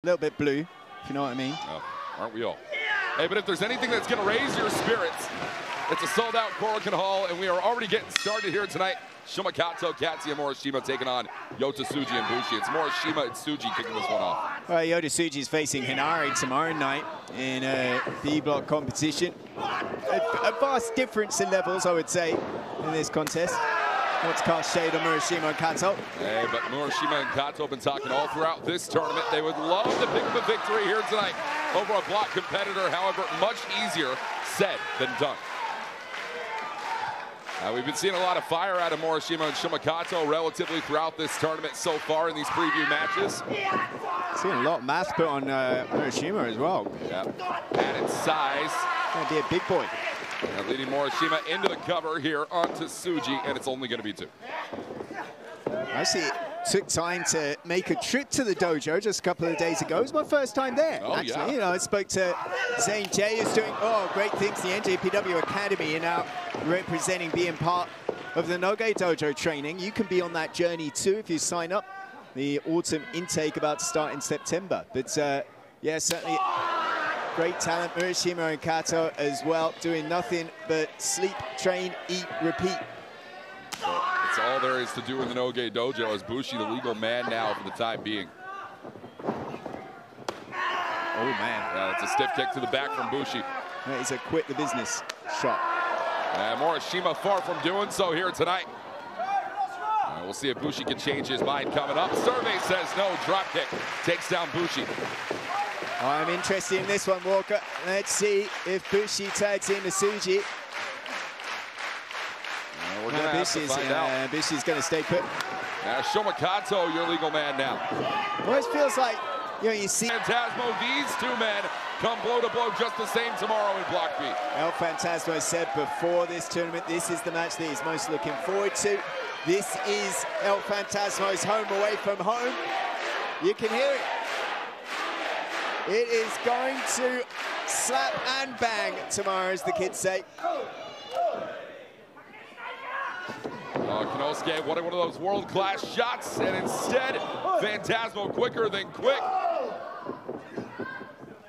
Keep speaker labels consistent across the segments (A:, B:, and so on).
A: A little bit blue, if you know what I mean.
B: Oh, aren't we all? Hey, but if there's anything that's going to raise your spirits, it's a sold-out Korakuen Hall, and we are already getting started here tonight. Shoma, Kato, Katsuya, Murashima taking on Yota, Tsuji, and BUSHI. It's Murashima and Tsuji kicking this one off.
A: All right, Yota Tsuji is facing HENARE tomorrow night in a B-block competition. A vast difference in levels, I would say, in this contest. Let's cast shade on Murashima and Kato.
B: Hey, but Murashima and Kato have been talking all throughout this tournament. They would love to pick up a victory here tonight over a block competitor. However, much easier said than done. We've been seeing a lot of fire out of Murashima and Shoma Kato relatively throughout this tournament so far in these preview matches.
A: Seeing a lot of mass put on Murashima as well.
B: Yeah, added size.
A: Gonna be a big boy.
B: And leading Murashima into the cover here onto Tsuji, and it's only going to be 2.
A: I see it took time to make a trip to the dojo just a couple of days ago. It was my first time there, actually.
B: Yeah.
A: You know, I spoke to Zane J, who's doing great things. The NJPW Academy and now representing, being part of the Noge Dojo training. You can be on that journey too if you sign up. The autumn intake about to start in September. But yeah, certainly great talent. Murashima and Kato as well, doing nothing but sleep, train, eat, repeat.
B: It's all there is to do in the Noge Dojo as BUSHI the legal man now for the time being.
A: Oh man.
B: Yeah, it's a stiff kick to the back from BUSHI.
A: That is a quit the business shot.
B: And Murashima far from doing so here tonight. We'll see if BUSHI can change his mind coming up. Survey says no, drop kick takes down BUSHI.
A: I'm interested in this one, Walker. Let's see if BUSHI tags in to Tsuji.
B: We're going to have to find out.
A: BUSHI's going to stay put.
B: Shoma Kato, your legal man now.
A: Well, it feels like, you know, you see
B: Phantasmo, these two men come blow to blow just the same tomorrow in Block B.
A: El Phantasmo said before this tournament, this is the match that he's most looking forward to. This is El Phantasmo's home away from home. You can hear it. It is going to slap and bang tomorrow, as the kids say.
B: KONOSUKE wanted one of those world-class shots, and instead, Phantasmo quicker than quick.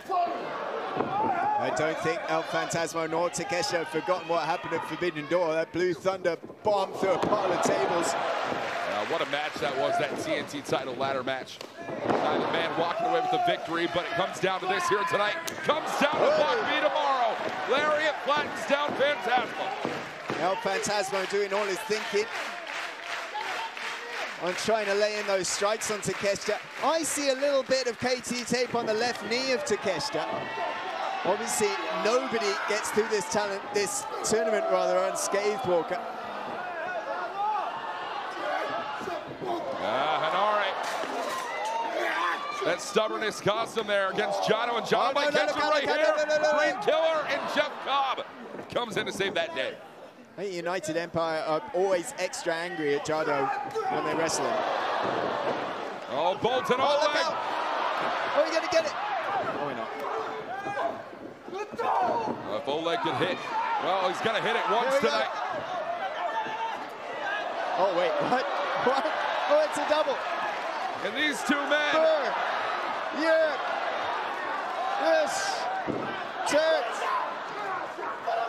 A: I don't think El Phantasmo nor Takeshita have forgotten what happened at Forbidden Door. That Blue Thunder bomb through a pile of tables.
B: What a match that was, that TNT title ladder match. Neither man walking away with the victory, but it comes down to this here tonight. Comes down to Block B tomorrow. Lariat flattens down Phantasmo.
A: El Phantasmo doing all his thinking on trying to lay in those strikes on Takeshita. I see a little bit of KT tape on the left knee of Takeshita. Obviously, nobody gets through this tournament unscathed, Walker.
B: HENARE. That stubbornness cost him there against Jado, and Jado might catch him right here. Green Killer and Jeff Cobb comes in to save that day.
A: I think United Empire are always extra angry at Jado when they wrestle him.
B: Oh, Boltin, Oleg!
A: Oh, you gonna get it? Oh, we're not.
B: If Oleg can hit, well, he's gonna hit it once tonight.
A: Oh, wait, what? What? Oh, it's a double.
B: And these two men.
A: Yeah. Yes. Church.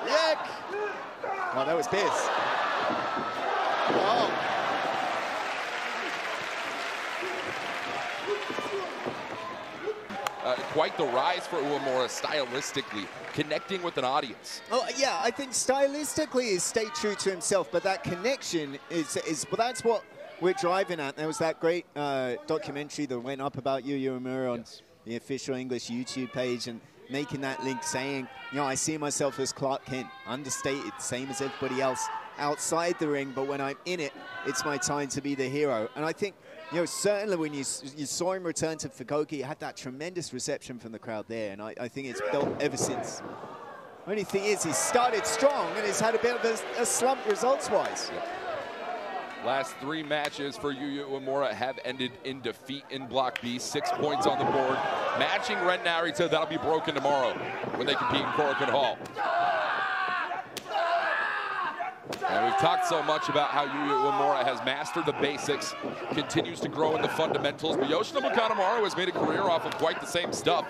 A: Yak. Oh, that was Biz. Oh.
B: Quite the rise for Uemura stylistically, connecting with an audience.
A: Oh, yeah, I think stylistically he's stayed true to himself, but that connection is well, that's what we're driving at. There was that great documentary that went up about Uemura on the official English YouTube page, and making that link saying, you know, I see myself as Clark Kent, understated, same as everybody else outside the ring, but when I'm in it, it's my time to be the hero. And I think, you know, certainly when you saw him return to Fukuoka, he had that tremendous reception from the crowd there, and I think it's built ever since. Only thing is, he started strong, and he's had a bit of a slump results-wise.
B: Last 3 matches for Yuya Uemura have ended in defeat in Block B. 6 points on the board. Matching Ren Narita, that'll be broken tomorrow when they compete in Korakuen Hall. And we've talked so much about how Yuya Uemura has mastered the basics, continues to grow in the fundamentals, but Yoshinobu Kanemaru has made a career off of quite the same stuff,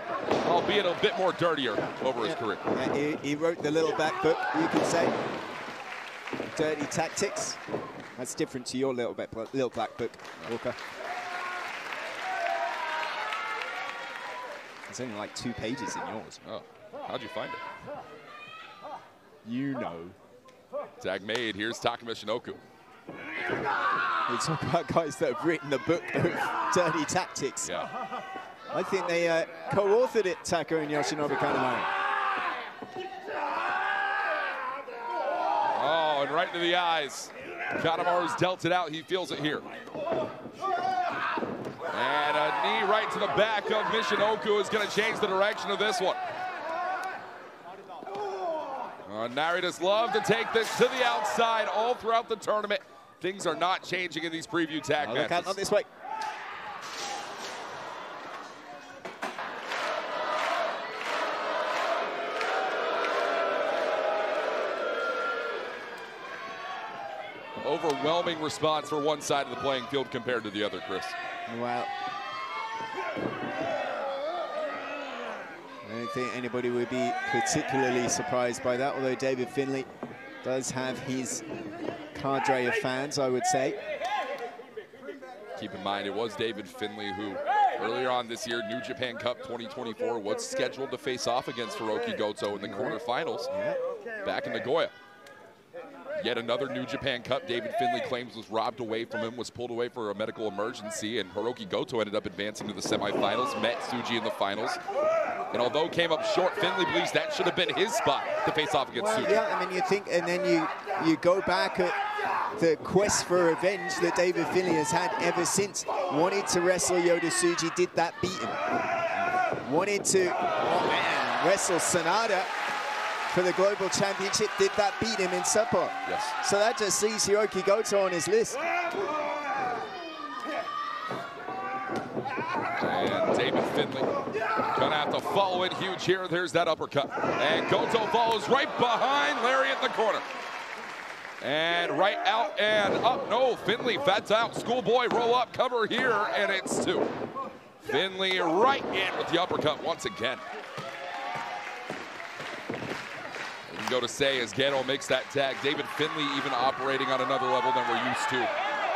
B: albeit a bit more dirtier over his career.
A: Yeah, he wrote the little back book, you could say. Dirty tactics. That's different to your little black book, Walker. There's only like 2 pages in yours.
B: Oh, how'd you find it?
A: You know.
B: Tag made, here's TAKA Michinoku.
A: We talk about guys that have written the book of dirty tactics.
B: Yeah.
A: I think they co-authored it, TAKA and Yoshinobu Kanemaru.
B: Oh, and right into the eyes. Kanemaru's dealt it out, he feels it here. And a knee right to the back of Michinoku is going to change the direction of this one. Narita's love to take this to the outside all throughout the tournament. Things are not changing in these preview tag matches.
A: Look out, not this way.
B: Overwhelming response for one side of the playing field compared to the other, Chris.
A: Wow. I don't think anybody would be particularly surprised by that, although David Finlay does have his cadre of fans, I would say.
B: Keep in mind, it was David Finlay who, earlier on this year, New Japan Cup 2024, was scheduled to face off against Hirooki Goto in the quarterfinals back in Nagoya. Yet another New Japan Cup David Finlay claims was robbed away from him, was pulled away for a medical emergency, and Hirooki Goto ended up advancing to the semifinals, met Tsuji in the finals. And although came up short, Finlay believes that should have been his spot to face off against Tsuji.
A: Yeah, I mean, you think, and then you go back at the quest for revenge that David Finlay has had ever since. Wanted to wrestle Yota Tsuji, did that beat him. Wanted to, wrestle Sanada for the Global Championship, did that beat him in Sapporo.
B: Yes.
A: So that just sees Hirooki Goto on his list.
B: And David Finlay gonna have to follow it huge here. There's that uppercut. And Goto follows right behind Lariat in the corner. And right out and up. No, Finlay fats out. Schoolboy roll up, cover here, and it's 2. Finlay right in with the uppercut once again. You can go to say as Jado makes that tag. David Finlay even operating on another level than we're used to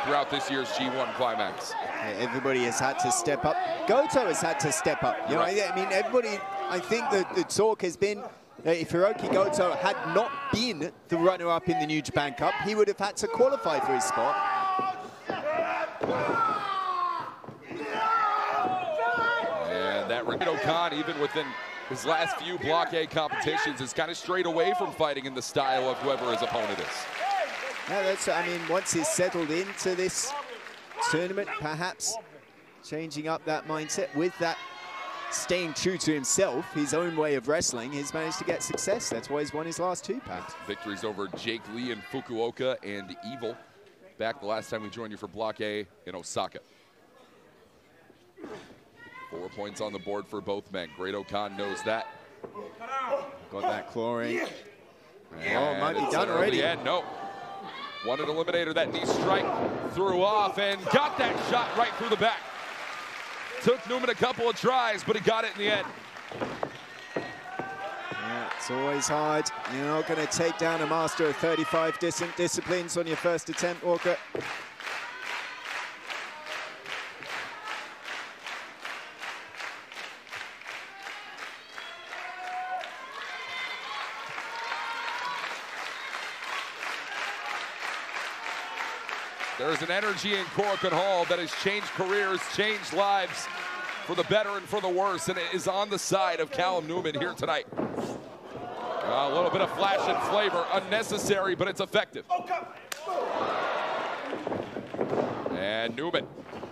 B: throughout this year's G1 Climax.
A: Everybody has had to step up. Goto has had to step up. You know, I mean, everybody, I think that the talk has been that if Hirooki Goto had not been the runner-up in the New Japan Cup, he would have had to qualify for his spot.
B: And that Rito Khan, even within his last few Block A competitions, is kind of strayed away from fighting in the style of whoever his opponent is.
A: Yeah, that's, I mean, once he's settled into this tournament, perhaps changing up that mindset with that staying true to himself, his own way of wrestling, he's managed to get success. That's why he's won his last 2, Pat.
B: Victories over Jake Lee and Fukuoka and Evil back the last time we joined you for Block A in Osaka. 4 points on the board for both men. Great Khan knows that.
A: Got that clawing.
B: And
A: might be done already.
B: No. Wanted eliminator, that knee strike, threw off and got that shot right through the back. Took Newman a couple of tries, but he got it in the end.
A: Yeah, it's always hard. You're not going to take down a master of 35 different disciplines on your first attempt, Walker.
B: There's an energy in Korakuen Hall that has changed careers, changed lives for the better and for the worse, and it is on the side of Callum Newman here tonight. A little bit of flash and flavor, unnecessary, but it's effective. And Newman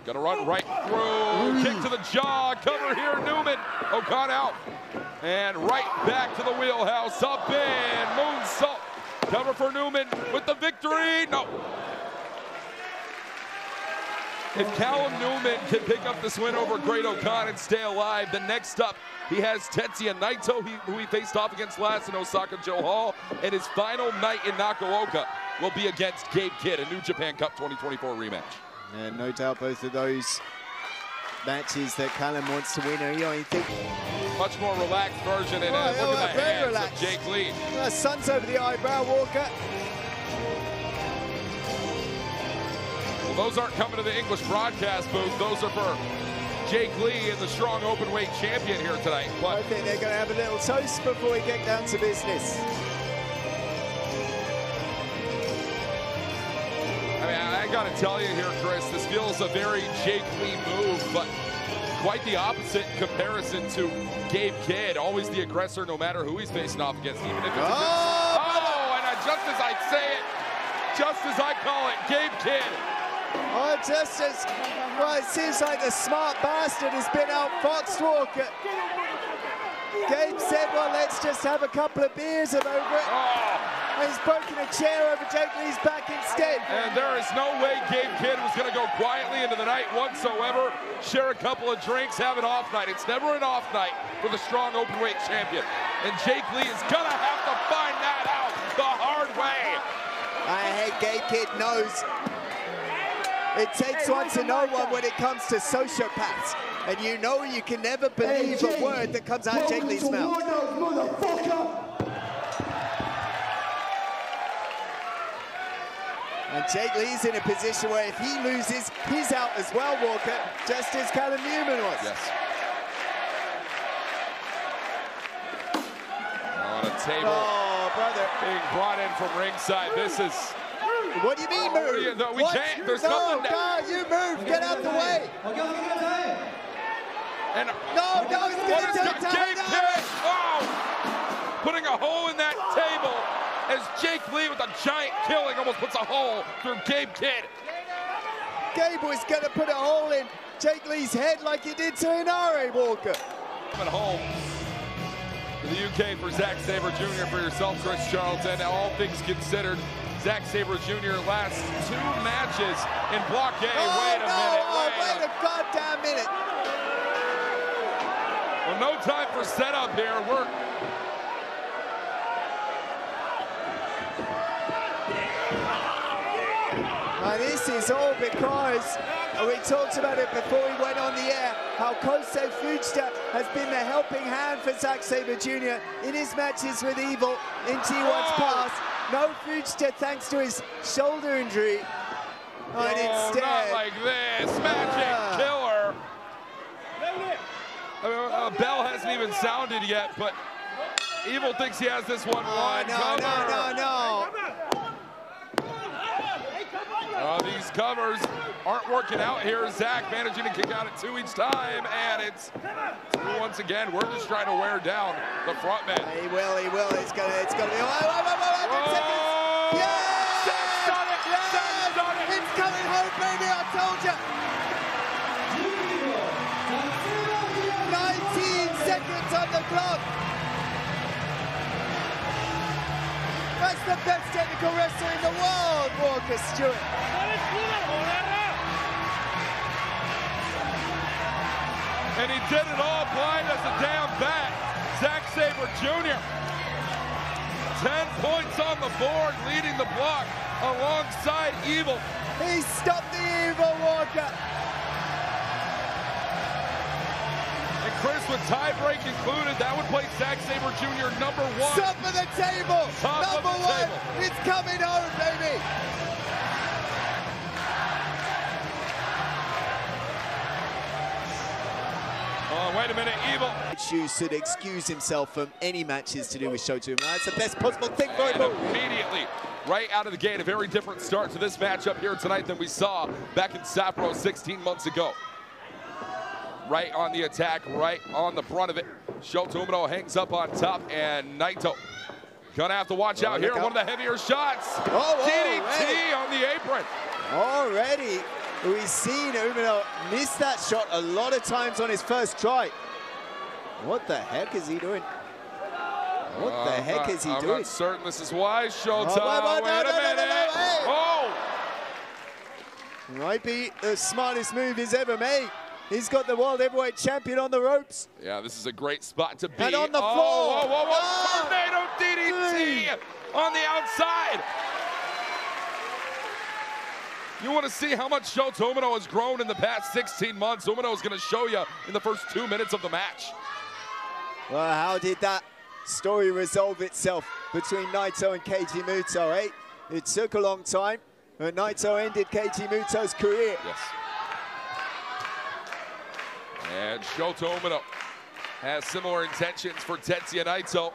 B: gonna run right through, kick to the jaw, cover here, Newman. Okan out, and right back to the wheelhouse, up in, moonsault. Cover for Newman with the victory, no. If Callum Newman can pick up this win over Great Khan and stay alive, then next up he has Tetsuya Naito, who he faced off against last in Osaka Joe Hall, and his final night in Nakaoka will be against Gabe Kidd, a New Japan Cup 2024 rematch.
A: And no doubt both of those matches that Callum wants to win. I think
B: much more relaxed version, and look at the hands relaxed. Of Jake Lee.
A: Sun's over the eyebrow, Walker.
B: Well, those aren't coming to the English broadcast booth. Those are for Jake Lee and the strong openweight champion here tonight. But
A: I think they're going to have a little toast before we get down to business.
B: I mean, I got to tell you here, Chris, this feels a very Jake Lee move, but quite the opposite in comparison to Gabe Kidd, always the aggressor no matter who he's facing off against, even if it's and just as I say it, just as I call it, Gabe Kidd.
A: Oh, just as, well, it seems like the smart bastard has been outfoxed, Walker. Gabe said, well, let's just have a couple of beers over it. And he's broken a chair over Jake Lee's back instead.
B: And there is no way Gabe Kidd was going to go quietly into the night whatsoever, share a couple of drinks, have an off night. It's never an off night for the strong openweight champion. And Jake Lee is going to have to find that out the hard way.
A: Gabe Kidd knows it takes one to know one when it comes to sociopaths. And you know you can never believe a word that comes out of Jake Lee's mouth. And Jake Lee's in a position where if he loses, he's out as well, Walker, just as Callum Newman was.
B: Yes. On a table.
A: Oh, brother.
B: Being brought in from ringside. This is...
A: What do you mean move?
B: No, we can't. There's nothing.
A: No, you move. Get out the way.
B: And
A: no, he's going to take
B: Gabe Kidd. Oh! Putting a hole in that table as Jake Lee with a giant killing almost puts a hole through Gabe Kidd.
A: Gabe was going to put a hole in Jake Lee's head like he did to HENARE, Walker.
B: Coming home to the UK for Zack Sabre Jr. for yourself, Chris Charlton. All things considered, Zack Sabre Jr. last 2 matches in Block A. Wait a
A: goddamn minute.
B: Well, no time for setup here.
A: This is all because we talked about it before we went on the air, how Kosei Fujita has been the helping hand for Zack Sabre Jr. in his matches with Evil in G1's past. No Fujita thanks to his shoulder injury. And instead,
B: not like this. Magic killer. I mean, bell hasn't even sounded yet, but Evil thinks he has this one won.
A: No.
B: These covers aren't working out here. Zack managing to kick out at 2 each time, and it's 2 once again. We're just trying to wear down the front man.
A: He will. It's gonna be. It's coming home, baby. I told you. 19 seconds on the clock. That's the best technical wrestler in the world, Walker Stewart.
B: And he did it all blind as a damn bat. Zack Sabre Jr. 10 points on the board, leading the block alongside Evil.
A: He stopped the Evil, Walker.
B: And Chris, with tie break included, that would place Zack Sabre Jr. #1.
A: Top of the table.
B: Top of the
A: #1.
B: table.
A: It's coming home, baby.
B: Oh, wait a minute, Evil.
A: Shu should excuse himself from any matches to do with Shota. That's the best possible thing for him.
B: Immediately, right out of the gate, a very different start to this matchup here tonight than we saw back in Sapporo 16 months ago. Right on the attack, right on the front of it. Shota Umino hangs up on top, and Naito gonna have to watch out here. One of the heavier shots. DDT on the apron.
A: Already, we've seen Umino miss that shot a lot of times on his first try. What the heck is he doing? What the heck is he doing?
B: I'm not certain this is why. Shota, wait a minute. Oh!
A: Might be the smartest move he's ever made. He's got the world heavyweight champion on the ropes.
B: Yeah, this is a great spot to be.
A: And on the floor.
B: Tornado DDT on the outside. You want to see how much Shota Umino has grown in the past 16 months? Umino is going to show you in the first 2 minutes of the match.
A: Well, how did that story resolve itself between Naito and Keiji Muto, eh? It took a long time, but Naito ended Keiji Muto's career.
B: Yes. And Shota Umino has similar intentions for Tetsuya Naito.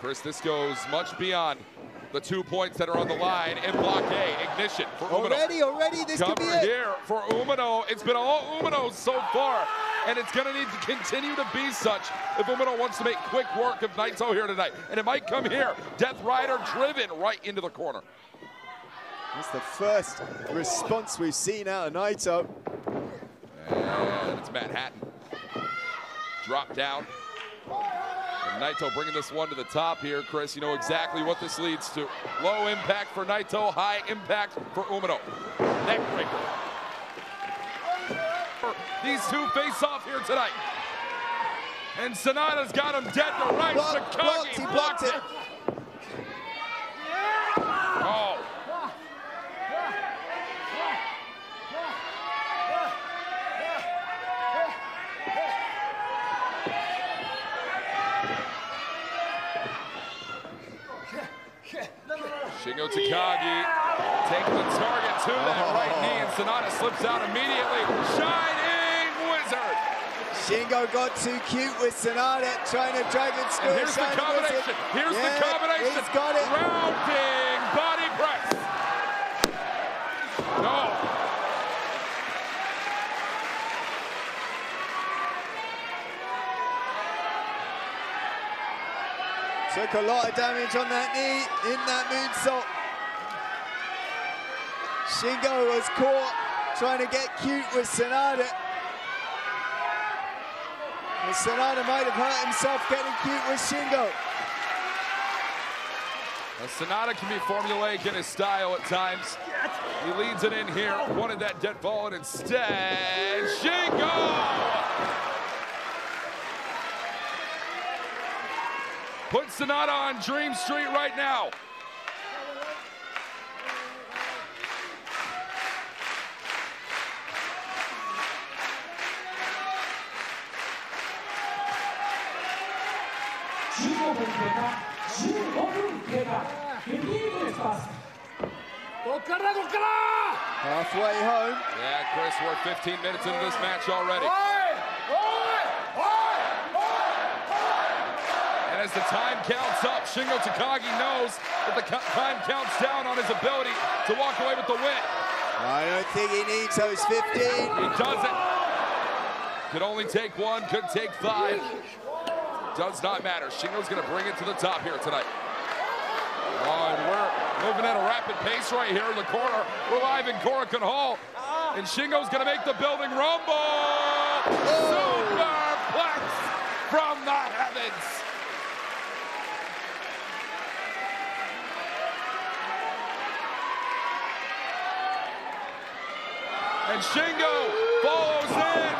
B: Chris, this goes much beyond the 2 points that are on the line in block A. Ignition for Umino.
A: Already, this could be it.
B: Here for Umino. It's been all Umino so far, and it's going to need to continue to be such if Umino wants to make quick work of Naito here tonight. And it might come here. Death Rider driven right into the corner.
A: That's the first response we've seen out of Naito.
B: And it's Manhattan. Drop down. And Naito bringing this one to the top here, Chris. You know exactly what this leads to. Low impact for Naito, high impact for Umino. Neck breaker. These two face off here tonight. And Sanada's got him dead to rights.
A: Blocked, he blocked it.
B: Oh. Shingo Takagi taking the target to that right knee, and Sanada slips out immediately. Shining Wizard.
A: Shingo got too cute with Sanada, trying to drag it through.
B: And here's the combination. Here's the combination.
A: He's got it.
B: Rounding body press. No.
A: Took a lot of damage on that knee in that moonsault. Shingo was caught trying to get cute with Sanada. And Sanada might have hurt himself getting cute with Shingo.
B: Now, Sanada can be formulaic in his style at times. He leads it in here. Wanted that dead fall, and instead, Shingo! Put Sanada on Dream Street right now.
A: Halfway home.
B: Yeah, Chris, we're 15 minutes into this match already. And as the time counts up, Shingo Takagi knows that the time counts down on his ability to walk away with the win.
A: I don't think he needs those 15.
B: He doesn't. Could only take one, could take 5. Does not matter. Shingo's going to bring it to the top here tonight. Oh, and we're moving at a rapid pace right here in the corner. We're live in Korakuen Hall. And Shingo's going to make the building rumble. Superplex from the heavens. And Shingo follows in,